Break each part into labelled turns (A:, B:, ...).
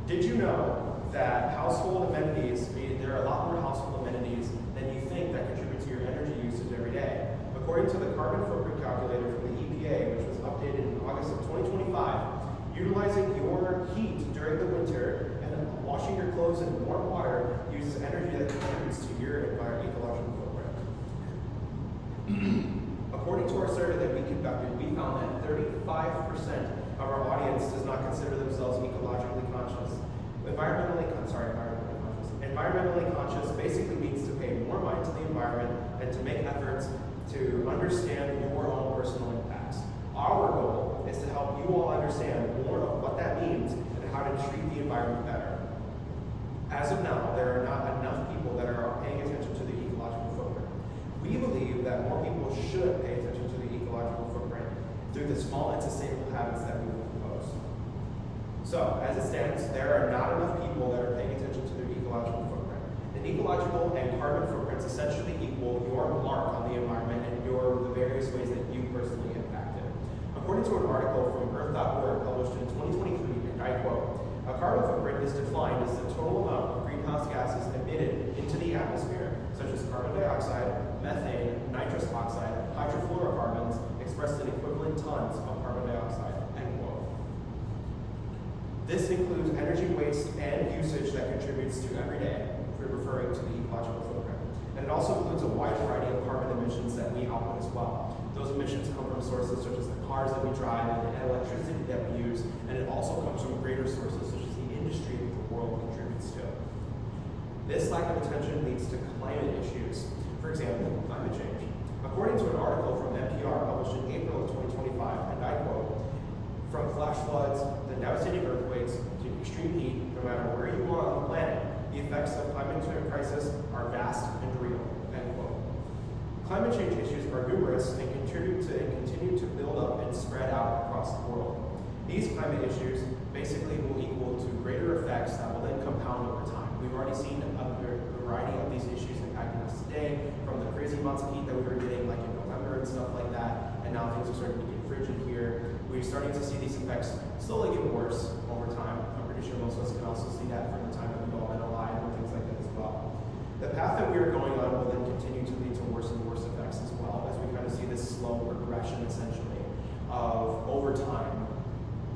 A: Did you know that household amenities, there are a lot more household amenities than you think that contribute to your energy usage every day? According to the carbon footprint calculator from the EPA, which was updated in August of 2025, utilizing your heat during the winter and washing your clothes in warm water uses energy that contributes to your ecological footprint. According to our survey that we conducted, we found that 35% of our audience does not consider themselves ecologically conscious. Environmentally conscious basically means to pay more mind to the environment and to make efforts to understand your own personal impacts. Our goal is to help you all understand more of what that means and how to treat the environment better. As of now, there are not enough people that are paying attention to the ecological footprint. We believe that more people should pay attention to the ecological footprint through the small and sustainable habits that we will propose. So, as it stands, there are not enough people that are paying attention to their ecological footprint. An ecological and carbon footprints essentially equal your mark on the environment and the various ways that you personally impact it. According to an article from Earth.org published in 2023, and I quote, "A carbon footprint is defined as the total amount of greenhouse gases emitted into the atmosphere, such as carbon dioxide, methane, nitrous oxide, hydrofluorocarbons, expressed in equivalent tons of carbon dioxide," end quote. This includes energy waste and usage that contributes to every day, if we're referring to the ecological footprint. And it also includes a wide variety of carbon emissions that we output as well. Those emissions come from sources such as the cars that we drive and the electricity that we use, and it also comes from greater sources such as the industry that the world contributes to. This lack of attention leads to climate issues. For example, climate change. According to an article from NPR published in April of 2025, and I quote, "From flash floods, the devastating earthquakes, to extreme heat, no matter where you are on the planet, the effects of climate crisis are vast and real," end quote. Climate change issues are numerous and contribute to and continue to build up and spread out across the world. These climate issues basically will equal to greater effects that will then compound over time. We've already seen a variety of these issues impacting us today, from the crazy months of heat that we were getting like in November and stuff like that, and now things are starting to get frigid here. We're starting to see these effects slowly get worse over time. I'm pretty sure most of us can also see that from the time that we've all been alive and things like that as well. The path that we are going on will then continue to lead to worse and worse effects as well, as we kind of see this slow progression essentially of over time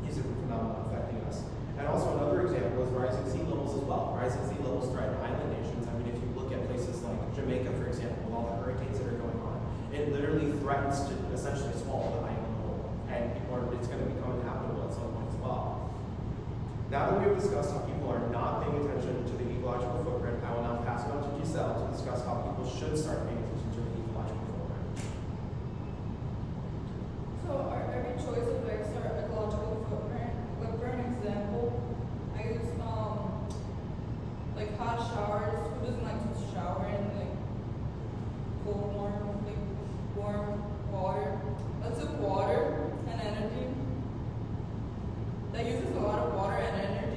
A: these different phenomena affecting us. And also another example is rising sea levels as well. Rising sea levels threaten island nations. I mean, if you look at places like Jamaica, for example, with all the hurricanes that are going on, it literally threatens to essentially swallow the island whole, and it's going to become inhabitable at some point as well. Now that we have discussed how people are not paying attention to the ecological footprint, I will now pass it on to Giselle to discuss how people should start paying attention to the ecological footprint.
B: So our every choice affects our ecological footprint. Like for an example, I use like hot showers. Who doesn't like to shower in like cold, warm water? That's of water and energy. That uses a lot of water and energy.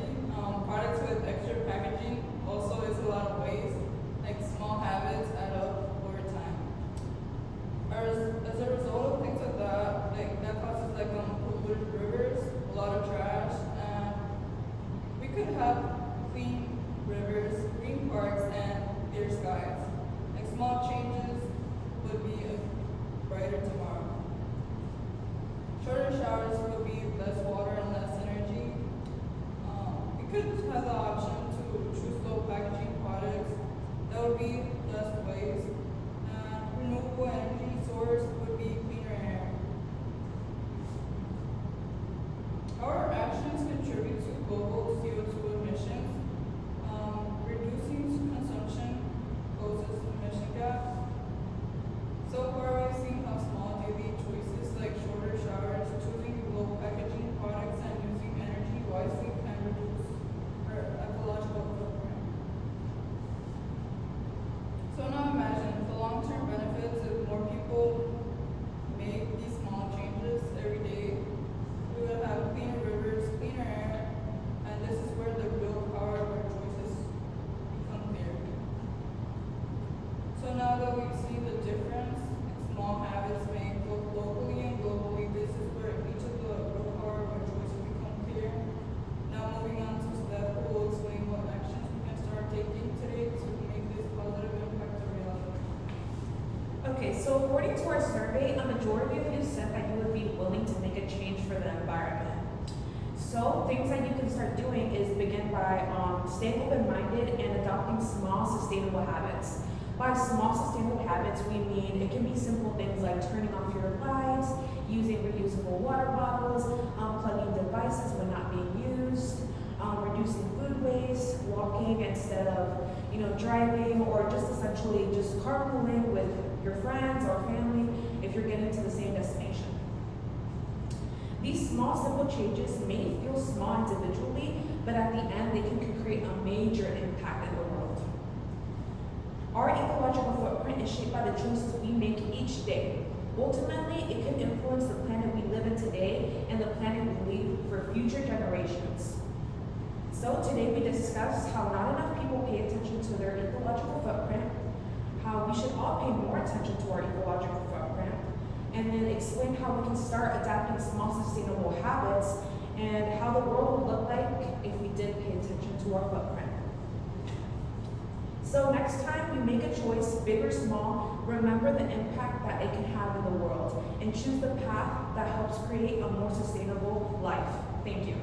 B: Products with extra packaging also is a lot of waste. Like small habits add up over time. As a result of things like that, that causes polluted rivers, a lot of trash, and we could have clean rivers, green parks, and clear skies. Like small changes would be a brighter tomorrow. Shorter showers would be less water and less energy. We could have the option to choose low packaging products. That would be less waste. And renewable energy source would be cleaner air. Our actions contribute to global CO2 emissions. Reducing consumption causes emission gap. So far, we've seen how small daily choices like shorter showers, choosing low packaging products, and using energy wisely can reduce our ecological footprint. So now imagine the long-term benefits if more people
C: Okay, so according to our survey, a majority of you said that you would be willing to make a change for the environment. So things that you can start doing is begin by staying open-minded and adopting small sustainable habits. By small sustainable habits, we mean it can be simple things like turning off your lights, using reusable water bottles, unplugging devices when not being used, reducing food waste, walking instead of driving, or just essentially just carpooling with your friends or family if you're getting to the same destination. These small, simple changes may feel small individually, but at the end, they can create a major impact in the world. Our ecological footprint is shaped by the choices we make each day. Ultimately, it can influence the planet we live in today and the planet we leave for future generations. So today we discussed how not enough people pay attention to their ecological footprint, how we should all pay more attention to our ecological footprint, and then explain how we can start adapting small sustainable habits and how the world would look like if we did pay attention to our footprint. So next time you make a choice, big or small, remember the impact that it can have in the world and choose the path that helps create a more sustainable life. Thank you.